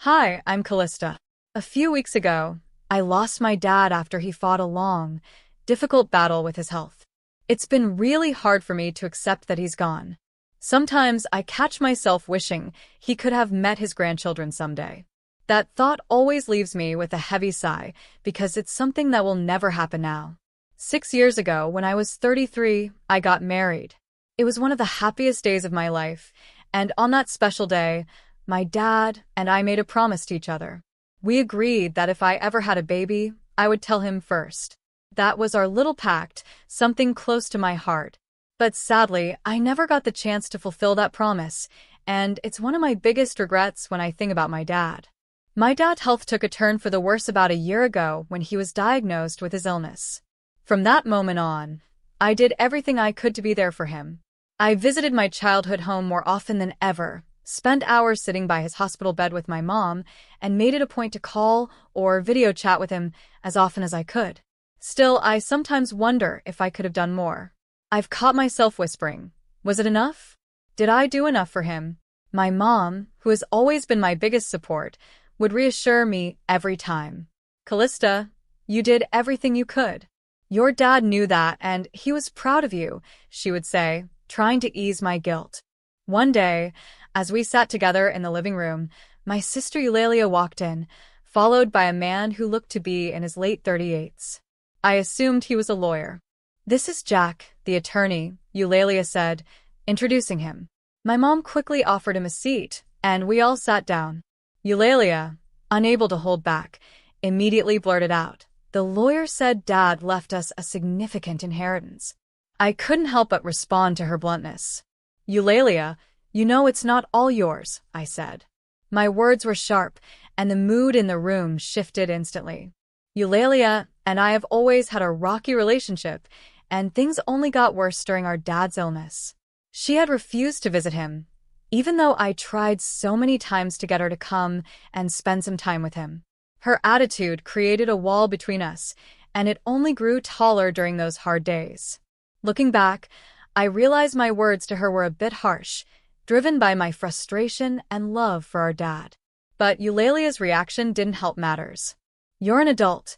Hi, I'm Callista. A few weeks ago, I lost my dad after he fought a long, difficult battle with his health. It's been really hard for me to accept that he's gone. Sometimes I catch myself wishing he could have met his grandchildren someday. That thought always leaves me with a heavy sigh because it's something that will never happen now. 6 years ago, when I was 33, I got married. It was one of the happiest days of my life, and on that special day, my dad and I made a promise to each other. We agreed that if I ever had a baby, I would tell him first. That was our little pact, something close to my heart. But sadly, I never got the chance to fulfill that promise, and it's one of my biggest regrets when I think about my dad. My dad's health took a turn for the worse about a year ago when he was diagnosed with his illness. From that moment on, I did everything I could to be there for him. I visited my childhood home more often than ever, spent hours sitting by his hospital bed with my mom, and made it a point to call or video chat with him as often as I could. Still, I sometimes wonder if I could have done more. I've caught myself whispering, was it enough? Did I do enough for him? My mom, who has always been my biggest support, would reassure me every time. Callista, you did everything you could. Your dad knew that and he was proud of you, she would say, trying to ease my guilt. One day, as we sat together in the living room, my sister Eulalia walked in, followed by a man who looked to be in his late 38s. I assumed he was a lawyer. This is Jack, the attorney, Eulalia said, introducing him. My mom quickly offered him a seat, and we all sat down. Eulalia, unable to hold back, immediately blurted out, "The lawyer said Dad left us a significant inheritance." I couldn't help but respond to her bluntness. "Eulalia, you know it's not all yours," I said. My words were sharp, and the mood in the room shifted instantly. Eulalia and I have always had a rocky relationship, and things only got worse during our dad's illness. She had refused to visit him, even though I tried so many times to get her to come and spend some time with him. Her attitude created a wall between us, and it only grew taller during those hard days. Looking back, I realized my words to her were a bit harsh, driven by my frustration and love for our dad. But Eulalia's reaction didn't help matters. "You're an adult.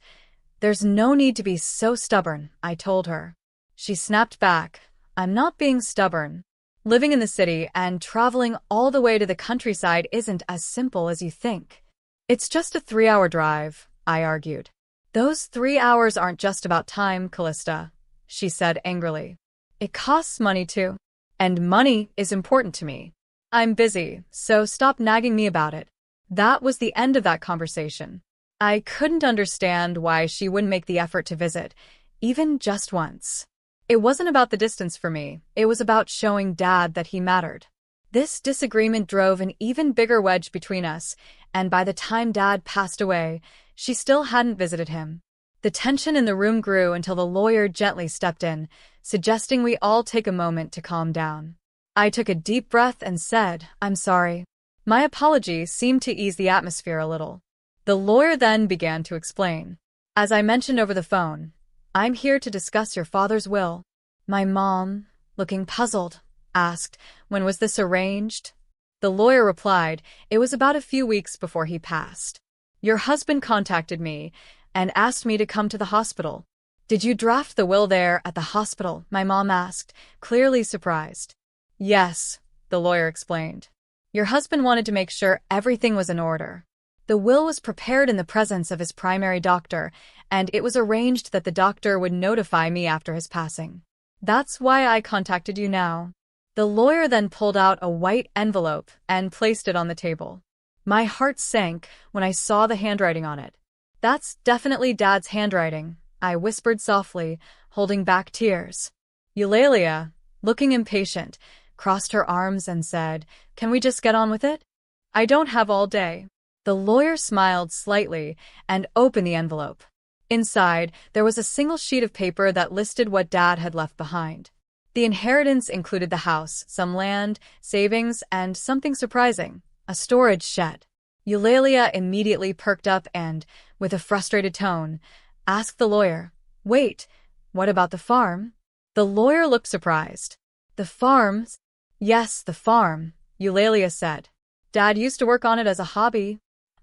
There's no need to be so stubborn," I told her. She snapped back, "I'm not being stubborn. Living in the city and traveling all the way to the countryside isn't as simple as you think. It's just a 3-hour drive," I argued. "Those 3 hours aren't just about time, Callista," she said angrily. "It costs money too. And money is important to me. I'm busy, so stop nagging me about it." That was the end of that conversation. I couldn't understand why she wouldn't make the effort to visit, even just once. It wasn't about the distance for me, it was about showing Dad that he mattered. This disagreement drove an even bigger wedge between us, and by the time Dad passed away, she still hadn't visited him. The tension in the room grew until the lawyer gently stepped in, suggesting we all take a moment to calm down. I took a deep breath and said, "I'm sorry." My apology seemed to ease the atmosphere a little. The lawyer then began to explain. "As I mentioned over the phone, I'm here to discuss your father's will." My mom, looking puzzled, asked, "When was this arranged?" The lawyer replied, "It was about a few weeks before he passed. Your husband contacted me and asked me to come to the hospital." "Did you draft the will there at the hospital?" my mom asked, clearly surprised. "Yes," the lawyer explained. "Your husband wanted to make sure everything was in order. The will was prepared in the presence of his primary doctor, and it was arranged that the doctor would notify me after his passing. That's why I contacted you now." The lawyer then pulled out a white envelope and placed it on the table. My heart sank when I saw the handwriting on it. "That's definitely Dad's handwriting," I whispered softly, holding back tears. Eulalia, looking impatient, crossed her arms and said, "Can we just get on with it? I don't have all day." The lawyer smiled slightly and opened the envelope. Inside, there was a single sheet of paper that listed what Dad had left behind. The inheritance included the house, some land, savings, and something surprising, a storage shed. Eulalia immediately perked up and, with a frustrated tone, asked the lawyer, "Wait, what about the farm?" The lawyer looked surprised. "The farm?" "Yes, the farm," Eulalia said. "Dad used to work on it as a hobby."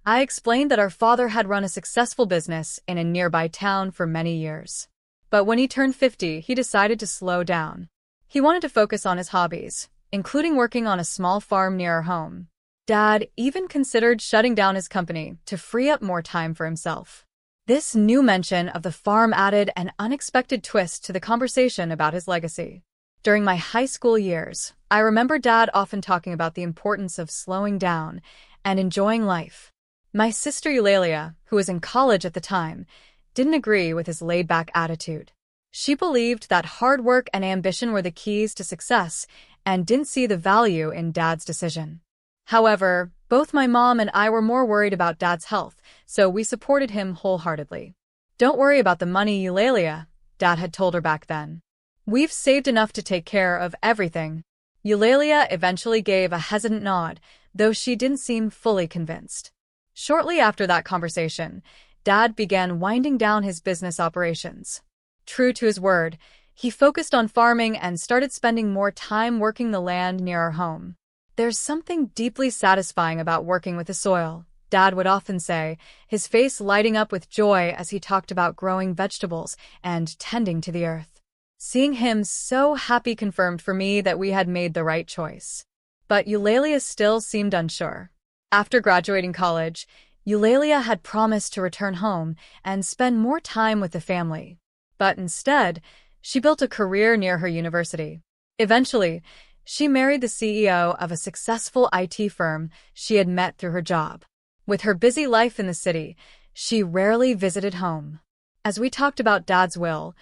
I explained that our father had run a successful business in a nearby town for many years. But when he turned 50, he decided to slow down. He wanted to focus on his hobbies, including working on a small farm near our home. Dad even considered shutting down his company to free up more time for himself. This new mention of the farm added an unexpected twist to the conversation about his legacy. During my high school years, I remember Dad often talking about the importance of slowing down and enjoying life. My sister Eulalia, who was in college at the time, didn't agree with his laid-back attitude. She believed that hard work and ambition were the keys to success and didn't see the value in Dad's decision. However, both my mom and I were more worried about Dad's health, so we supported him wholeheartedly. "Don't worry about the money, Eulalia," Dad had told her back then. "We've saved enough to take care of everything." Eulalia eventually gave a hesitant nod, though she didn't seem fully convinced. Shortly after that conversation, Dad began winding down his business operations. True to his word, he focused on farming and started spending more time working the land near our home. "There's something deeply satisfying about working with the soil," Dad would often say, his face lighting up with joy as he talked about growing vegetables and tending to the earth. Seeing him so happy confirmed for me that we had made the right choice. But Eulalia still seemed unsure. After graduating college, Eulalia had promised to return home and spend more time with the family. But instead, she built a career near her university. Eventually, she married the CEO of a successful IT firm she had met through her job. With her busy life in the city, she rarely visited home. As we talked about Dad's will,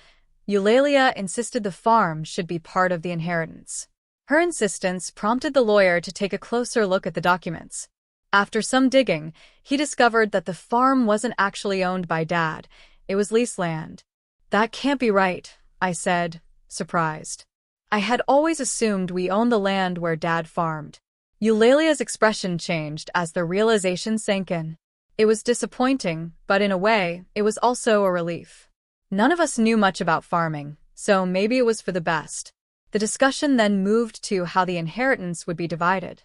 Eulalia insisted the farm should be part of the inheritance. Her insistence prompted the lawyer to take a closer look at the documents. After some digging, he discovered that the farm wasn't actually owned by Dad. It was leased land. "That can't be right," I said, surprised. "I had always assumed we owned the land where Dad farmed." Eulalia's expression changed as the realization sank in. It was disappointing, but in a way, it was also a relief. None of us knew much about farming, so maybe it was for the best. The discussion then moved to how the inheritance would be divided.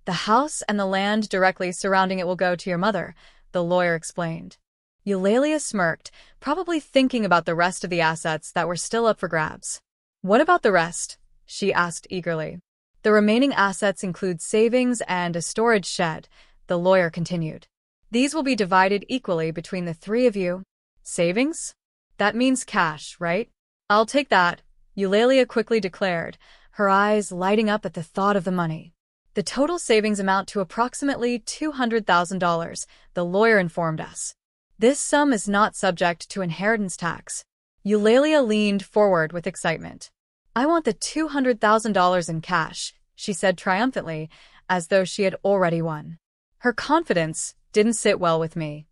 "The house and the land directly surrounding it will go to your mother," the lawyer explained. Eulalia smirked, probably thinking about the rest of the assets that were still up for grabs. "What about the rest?" she asked eagerly. "The remaining assets include savings and a storage shed," the lawyer continued. "These will be divided equally between the three of you." "Savings? That means cash, right?" "I'll take that," Eulalia quickly declared, her eyes lighting up at the thought of the money. "The total savings amount to approximately $200,000, the lawyer informed us. This sum is not subject to inheritance tax." Eulalia leaned forward with excitement. "I want the $200,000 in cash," she said triumphantly, as though she had already won. Her confidence didn't sit well with me.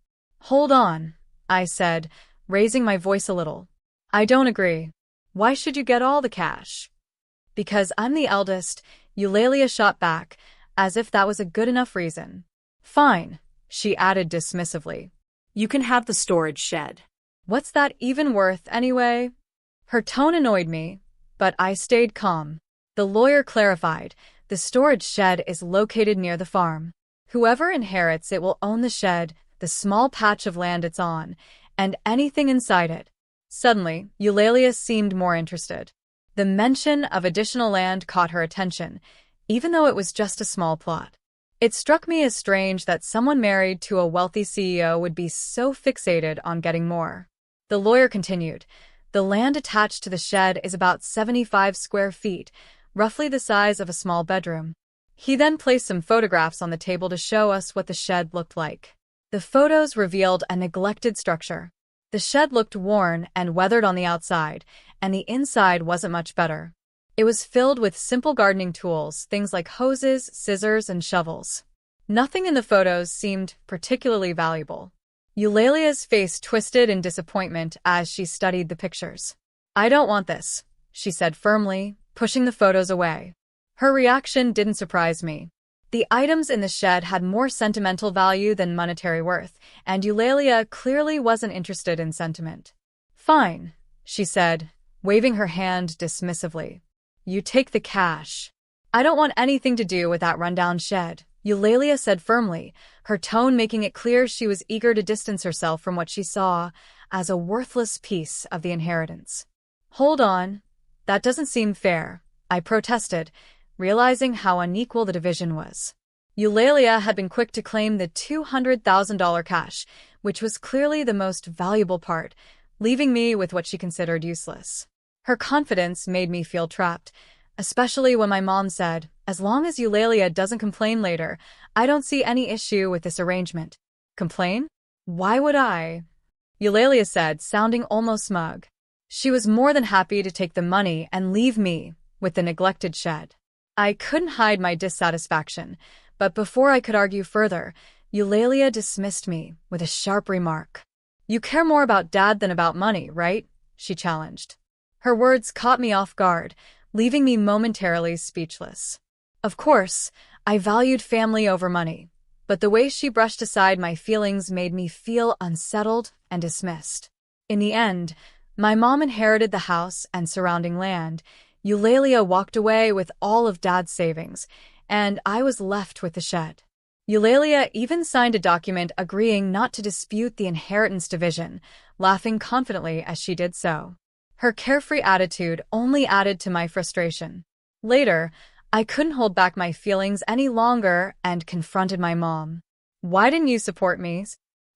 "Hold on," I said, raising my voice a little. "I don't agree. Why should you get all the cash?" "Because I'm the eldest," Eulalia shot back, as if that was a good enough reason. "Fine," she added dismissively. "You can have the storage shed." "What's that even worth anyway?" Her tone annoyed me, but I stayed calm. The lawyer clarified, "The storage shed is located near the farm. Whoever inherits it will own the shed, the small patch of land it's on, and anything inside it." Suddenly, Eulalia seemed more interested. The mention of additional land caught her attention, even though it was just a small plot. It struck me as strange that someone married to a wealthy CEO would be so fixated on getting more. The lawyer continued, "The land attached to the shed is about 75 square feet, roughly the size of a small bedroom." He then placed some photographs on the table to show us what the shed looked like. The photos revealed a neglected structure. The shed looked worn and weathered on the outside, and the inside wasn't much better. It was filled with simple gardening tools, things like hoses, scissors, and shovels. Nothing in the photos seemed particularly valuable. Eulalia's face twisted in disappointment as she studied the pictures. "I don't want this," she said firmly, pushing the photos away. Her reaction didn't surprise me. The items in the shed had more sentimental value than monetary worth, and Eulalia clearly wasn't interested in sentiment. "Fine," she said, waving her hand dismissively. "You take the cash. I don't want anything to do with that rundown shed," Eulalia said firmly, her tone making it clear she was eager to distance herself from what she saw as a worthless piece of the inheritance. Hold on. That doesn't seem fair, I protested, realizing how unequal the division was. Eulalia had been quick to claim the $200,000 cash, which was clearly the most valuable part, leaving me with what she considered useless. Her confidence made me feel trapped, especially when my mom said, "As long as Eulalia doesn't complain later, I don't see any issue with this arrangement." Complain? Why would I? Eulalia said, sounding almost smug. She was more than happy to take the money and leave me with the neglected shed. I couldn't hide my dissatisfaction, but before I could argue further, Eulalia dismissed me with a sharp remark. "You care more about Dad than about money, right?" she challenged. Her words caught me off guard, leaving me momentarily speechless. Of course, I valued family over money, but the way she brushed aside my feelings made me feel unsettled and dismissed. In the end, my mom inherited the house and surrounding land. Eulalia walked away with all of Dad's savings, and I was left with the shed. Eulalia even signed a document agreeing not to dispute the inheritance division, laughing confidently as she did so. Her carefree attitude only added to my frustration. Later, I couldn't hold back my feelings any longer and confronted my mom. "Why didn't you support me?"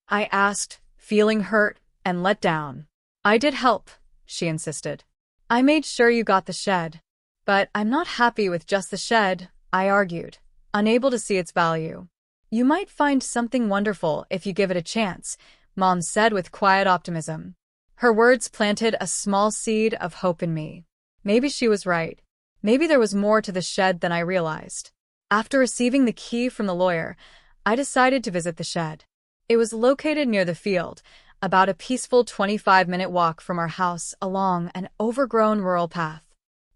I asked, feeling hurt and let down. "I did help," she insisted. "I made sure you got the shed." "But I'm not happy with just the shed," I argued, unable to see its value. "You might find something wonderful if you give it a chance," Mom said with quiet optimism. Her words planted a small seed of hope in me. Maybe she was right. Maybe there was more to the shed than I realized. After receiving the key from the lawyer, I decided to visit the shed. It was located near the field, about a peaceful 25-minute walk from our house along an overgrown rural path.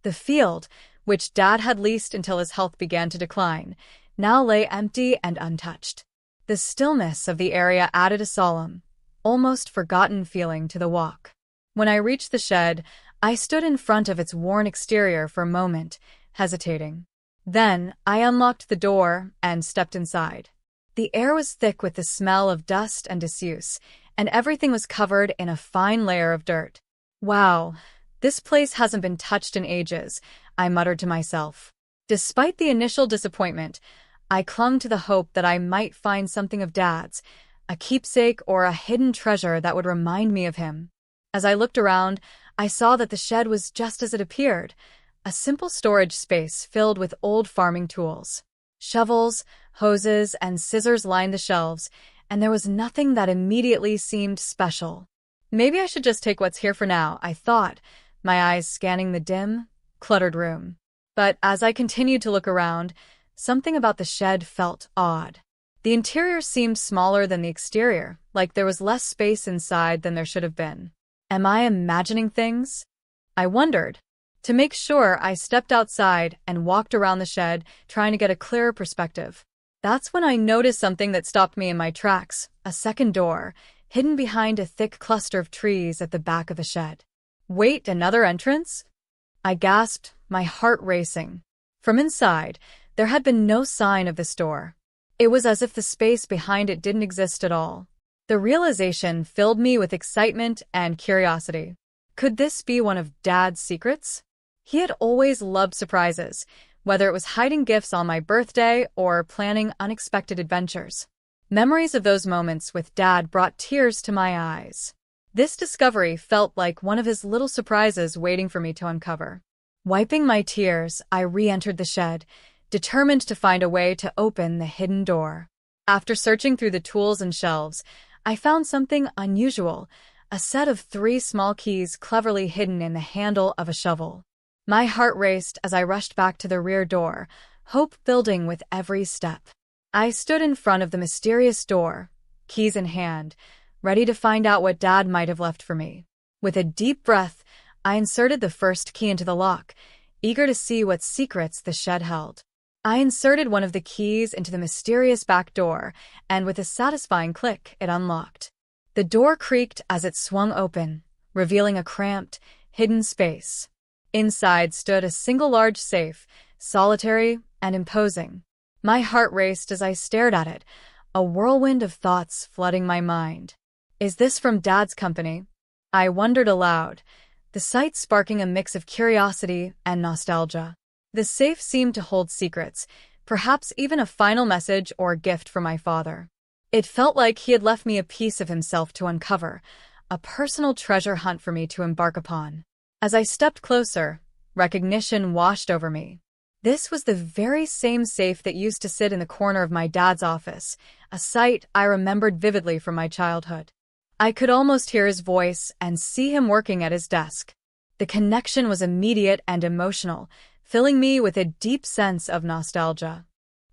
The field, which Dad had leased until his health began to decline, now lay empty and untouched. The stillness of the area added a solemn, almost forgotten feeling to the walk. When I reached the shed, I stood in front of its worn exterior for a moment, hesitating. Then I unlocked the door and stepped inside. The air was thick with the smell of dust and disuse, and everything was covered in a fine layer of dirt. "Wow, this place hasn't been touched in ages," I muttered to myself. Despite the initial disappointment, I clung to the hope that I might find something of Dad's, a keepsake or a hidden treasure that would remind me of him. As I looked around, I saw that the shed was just as it appeared, a simple storage space filled with old farming tools. Shovels, hoses, and scissors lined the shelves, and there was nothing that immediately seemed special. Maybe I should just take what's here for now, I thought, my eyes scanning the dim, cluttered room. But as I continued to look around, something about the shed felt odd. The interior seemed smaller than the exterior, like there was less space inside than there should have been. Am I imagining things? I wondered. To make sure, I stepped outside and walked around the shed, trying to get a clearer perspective. That's when I noticed something that stopped me in my tracks, a second door, hidden behind a thick cluster of trees at the back of the shed. "Wait, another entrance?" I gasped, my heart racing. From inside, there had been no sign of this door. It was as if the space behind it didn't exist at all. The realization filled me with excitement and curiosity. Could this be one of Dad's secrets? He had always loved surprises, whether it was hiding gifts on my birthday or planning unexpected adventures. Memories of those moments with Dad brought tears to my eyes. This discovery felt like one of his little surprises waiting for me to uncover. Wiping my tears, I re-entered the shed, determined to find a way to open the hidden door. After searching through the tools and shelves, I found something unusual, a set of 3 small keys cleverly hidden in the handle of a shovel. My heart raced as I rushed back to the rear door, hope building with every step. I stood in front of the mysterious door, keys in hand, ready to find out what Dad might have left for me. With a deep breath, I inserted the first key into the lock, eager to see what secrets the shed held. I inserted one of the keys into the mysterious back door, and with a satisfying click, it unlocked. The door creaked as it swung open, revealing a cramped, hidden space. Inside stood a single large safe, solitary and imposing. My heart raced as I stared at it, a whirlwind of thoughts flooding my mind. Is this from Dad's company? I wondered aloud, the sight sparking a mix of curiosity and nostalgia. The safe seemed to hold secrets, perhaps even a final message or gift for my father. It felt like he had left me a piece of himself to uncover, a personal treasure hunt for me to embark upon. As I stepped closer, recognition washed over me. This was the very same safe that used to sit in the corner of my dad's office, a sight I remembered vividly from my childhood. I could almost hear his voice and see him working at his desk. The connection was immediate and emotional, filling me with a deep sense of nostalgia.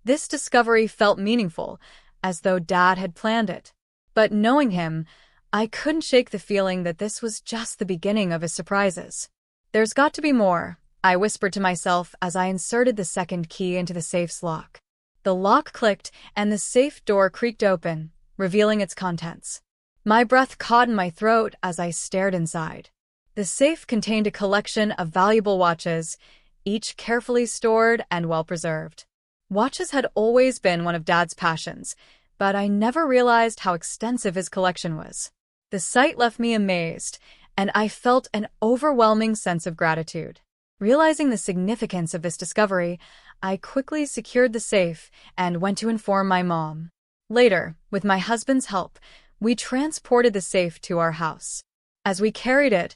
This discovery felt meaningful, as though Dad had planned it. But knowing him, I couldn't shake the feeling that this was just the beginning of his surprises. There's got to be more, I whispered to myself as I inserted the second key into the safe's lock. The lock clicked and the safe door creaked open, revealing its contents. My breath caught in my throat as I stared inside. The safe contained a collection of valuable watches, each carefully stored and well-preserved. Watches had always been one of Dad's passions, but I never realized how extensive his collection was. The sight left me amazed, and I felt an overwhelming sense of gratitude. Realizing the significance of this discovery, I quickly secured the safe and went to inform my mom. Later, with my husband's help, we transported the safe to our house. As we carried it,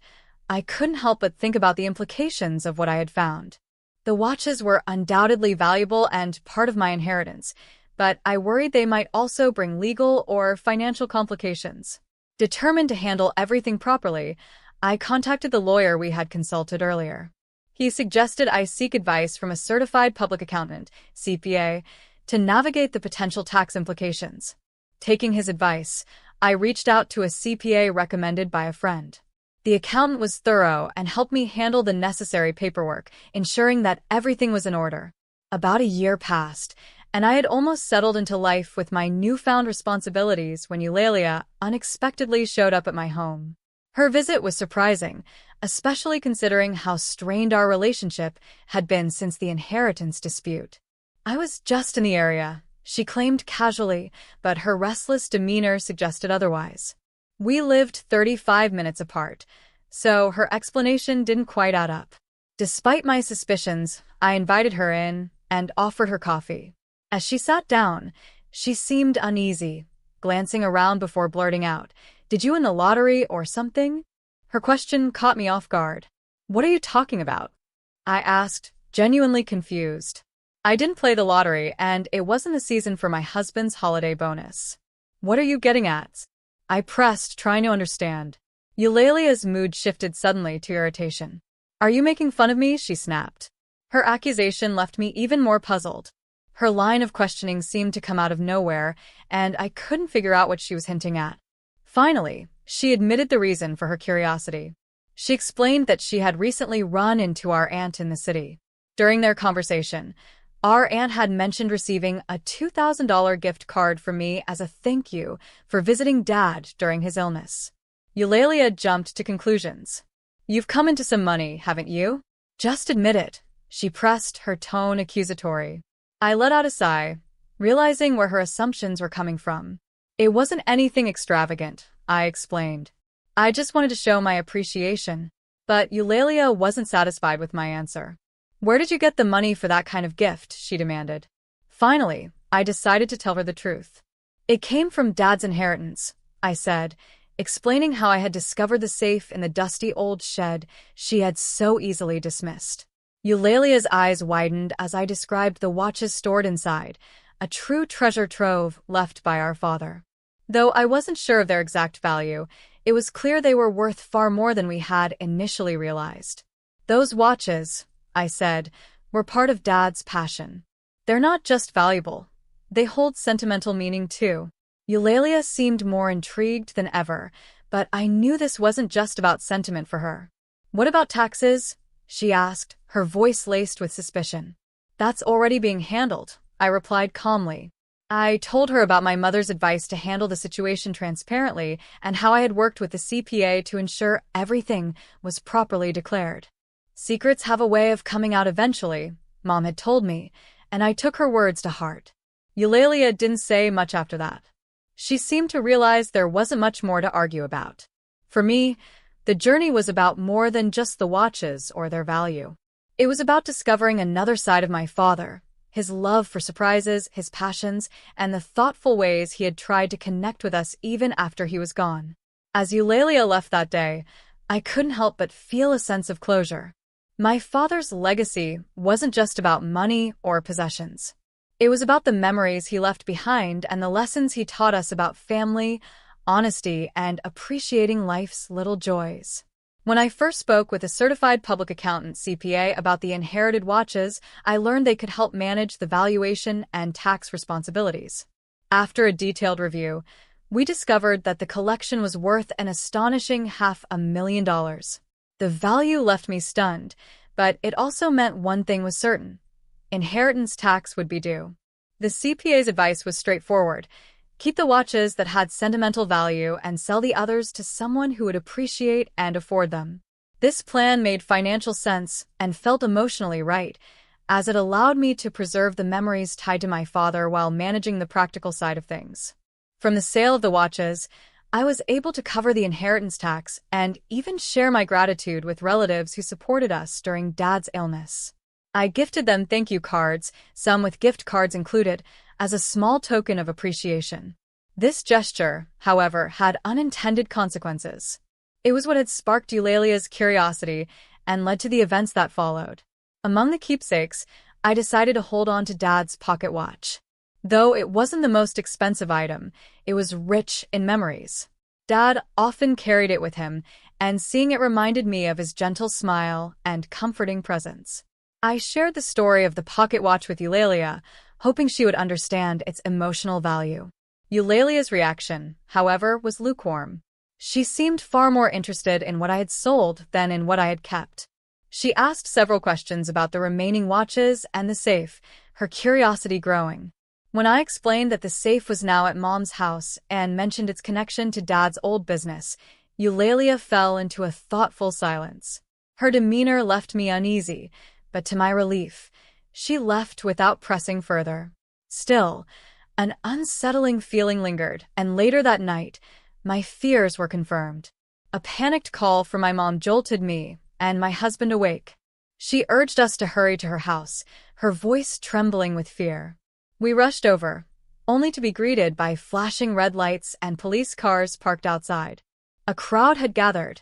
I couldn't help but think about the implications of what I had found. The watches were undoubtedly valuable and part of my inheritance, but I worried they might also bring legal or financial complications. Determined to handle everything properly, I contacted the lawyer we had consulted earlier. He suggested I seek advice from a certified public accountant, CPA, to navigate the potential tax implications. Taking his advice, I reached out to a CPA recommended by a friend. The accountant was thorough and helped me handle the necessary paperwork, ensuring that everything was in order. About a year passed, and I had almost settled into life with my newfound responsibilities when Eulalia unexpectedly showed up at my home. Her visit was surprising, especially considering how strained our relationship had been since the inheritance dispute. I was just in the area, she claimed casually, but her restless demeanor suggested otherwise. We lived 35 minutes apart, so her explanation didn't quite add up. Despite my suspicions, I invited her in and offered her coffee. As she sat down, she seemed uneasy, glancing around before blurting out, "Did you win the lottery or something?" Her question caught me off guard. "What are you talking about?" I asked, genuinely confused. I didn't play the lottery, and it wasn't the season for my husband's holiday bonus. "What are you getting at?" I pressed, trying to understand. Eulalia's mood shifted suddenly to irritation. "Are you making fun of me?" she snapped. Her accusation left me even more puzzled. Her line of questioning seemed to come out of nowhere, and I couldn't figure out what she was hinting at. Finally, she admitted the reason for her curiosity. She explained that she had recently run into our aunt in the city. During their conversation, our aunt had mentioned receiving a $2,000 gift card from me as a thank you for visiting Dad during his illness. Eulalia jumped to conclusions. "You've come into some money, haven't you? Just admit it," she pressed, her tone accusatory. I let out a sigh, realizing where her assumptions were coming from. "It wasn't anything extravagant," I explained. "I just wanted to show my appreciation." But Eulalia wasn't satisfied with my answer. "Where did you get the money for that kind of gift?" she demanded. Finally, I decided to tell her the truth. "It came from Dad's inheritance," I said, explaining how I had discovered the safe in the dusty old shed she had so easily dismissed. Eulalia's eyes widened as I described the watches stored inside, a true treasure trove left by our father. Though I wasn't sure of their exact value, it was clear they were worth far more than we had initially realized. "Those watches," I said, "were part of Dad's passion. They're not just valuable. They hold sentimental meaning too." Eulalia seemed more intrigued than ever, but I knew this wasn't just about sentiment for her. "What about taxes?" she asked, her voice laced with suspicion. "That's already being handled," I replied calmly. I told her about my mother's advice to handle the situation transparently and how I had worked with the CPA to ensure everything was properly declared. "Secrets have a way of coming out eventually," Mom had told me, and I took her words to heart. Eulalia didn't say much after that. She seemed to realize there wasn't much more to argue about. For me, the journey was about more than just the watches or their value. It was about discovering another side of my father, his love for surprises, his passions, and the thoughtful ways he had tried to connect with us even after he was gone. As Eulalia left that day, I couldn't help but feel a sense of closure. My father's legacy wasn't just about money or possessions. It was about the memories he left behind and the lessons he taught us about family, honesty, and appreciating life's little joys. When I first spoke with a certified public accountant (CPA) about the inherited watches, I learned they could help manage the valuation and tax responsibilities. After a detailed review, we discovered that the collection was worth an astonishing $500,000. The value left me stunned, but it also meant one thing was certain: inheritance tax would be due. The CPA's advice was straightforward: keep the watches that had sentimental value and sell the others to someone who would appreciate and afford them. This plan made financial sense and felt emotionally right, as it allowed me to preserve the memories tied to my father while managing the practical side of things. From the sale of the watches, I was able to cover the inheritance tax and even share my gratitude with relatives who supported us during Dad's illness. I gifted them thank you cards, some with gift cards included, as a small token of appreciation. This gesture, however, had unintended consequences. It was what had sparked Eulalia's curiosity and led to the events that followed. Among the keepsakes, I decided to hold on to Dad's pocket watch. Though it wasn't the most expensive item, it was rich in memories. Dad often carried it with him, and seeing it reminded me of his gentle smile and comforting presence. I shared the story of the pocket watch with Eulalia, hoping she would understand its emotional value. Eulalia's reaction, however, was lukewarm. She seemed far more interested in what I had sold than in what I had kept. She asked several questions about the remaining watches and the safe, her curiosity growing. When I explained that the safe was now at Mom's house and mentioned its connection to Dad's old business, Eulalia fell into a thoughtful silence. Her demeanor left me uneasy, but to my relief, she left without pressing further. Still, an unsettling feeling lingered, and later that night, my fears were confirmed. A panicked call from my mom jolted me and my husband awake. She urged us to hurry to her house, her voice trembling with fear. We rushed over, only to be greeted by flashing red lights and police cars parked outside. A crowd had gathered,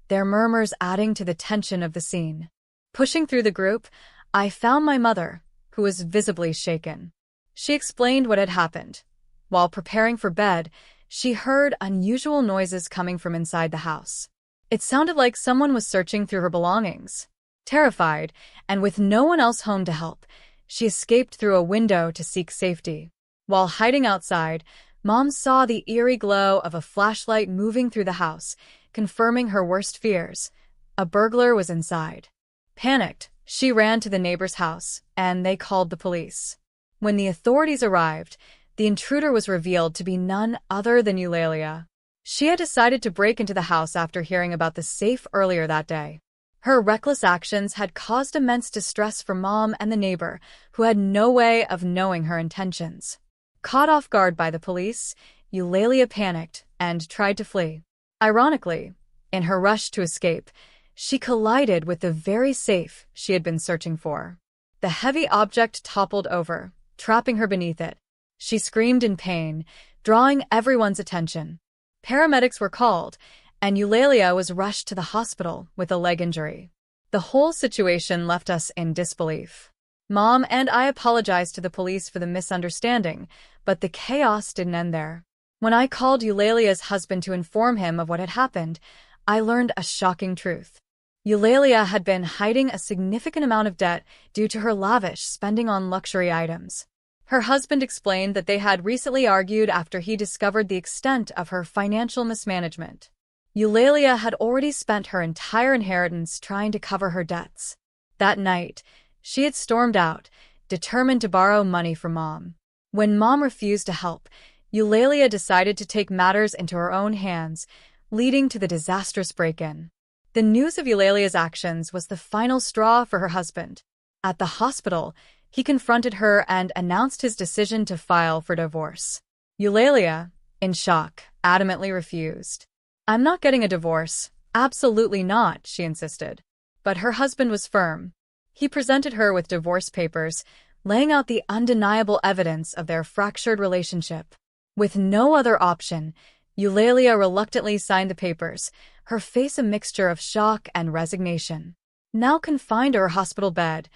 their murmurs adding to the tension of the scene. Pushing through the group, I found my mother, who was visibly shaken. She explained what had happened. While preparing for bed, she heard unusual noises coming from inside the house. It sounded like someone was searching through her belongings. Terrified, and with no one else home to help, she escaped through a window to seek safety. While hiding outside, Mom saw the eerie glow of a flashlight moving through the house, confirming her worst fears. A burglar was inside. Panicked, she ran to the neighbor's house, and they called the police. When the authorities arrived, the intruder was revealed to be none other than Eulalia. She had decided to break into the house after hearing about the safe earlier that day. Her reckless actions had caused immense distress for Mom and the neighbor, who had no way of knowing her intentions. Caught off guard by the police, Eulalia panicked and tried to flee. Ironically, in her rush to escape, she collided with the very safe she had been searching for. The heavy object toppled over, trapping her beneath it. She screamed in pain, drawing everyone's attention. Paramedics were called, and Eulalia was rushed to the hospital with a leg injury. The whole situation left us in disbelief. Mom and I apologized to the police for the misunderstanding, but the chaos didn't end there. When I called Eulalia's husband to inform him of what had happened, I learned a shocking truth. Eulalia had been hiding a significant amount of debt due to her lavish spending on luxury items. Her husband explained that they had recently argued after he discovered the extent of her financial mismanagement. Eulalia had already spent her entire inheritance trying to cover her debts. That night, she had stormed out, determined to borrow money from Mom. When Mom refused to help, Eulalia decided to take matters into her own hands, leading to the disastrous break-in. The news of Eulalia's actions was the final straw for her husband. At the hospital, He confronted her and announced his decision to file for divorce. Eulalia, in shock, adamantly refused. "I'm not getting a divorce. Absolutely not," she insisted. But her husband was firm. He presented her with divorce papers, laying out the undeniable evidence of their fractured relationship. With no other option, Eulalia reluctantly signed the papers, her face a mixture of shock and resignation. Now confined to her hospital bed,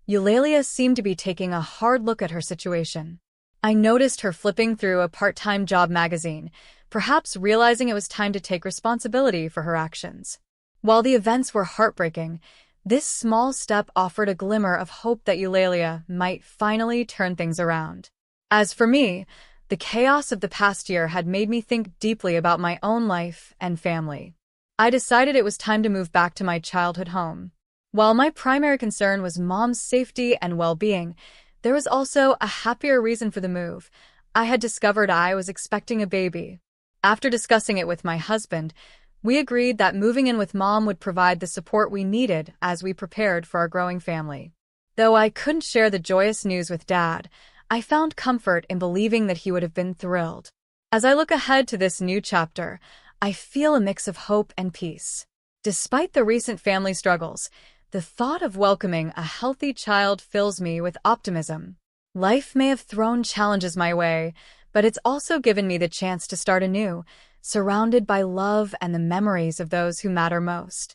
Eulalia seemed to be taking a hard look at her situation. I noticed her flipping through a part-time job magazine, perhaps realizing it was time to take responsibility for her actions. While the events were heartbreaking, this small step offered a glimmer of hope that Eulalia might finally turn things around. As for me, the chaos of the past year had made me think deeply about my own life and family. I decided it was time to move back to my childhood home. While my primary concern was Mom's safety and well-being, there was also a happier reason for the move. I had discovered I was expecting a baby. After discussing it with my husband, we agreed that moving in with Mom would provide the support we needed as we prepared for our growing family. Though I couldn't share the joyous news with Dad, I found comfort in believing that he would have been thrilled. As I look ahead to this new chapter, I feel a mix of hope and peace. Despite the recent family struggles, the thought of welcoming a healthy child fills me with optimism. Life may have thrown challenges my way, but it's also given me the chance to start anew, surrounded by love and the memories of those who matter most.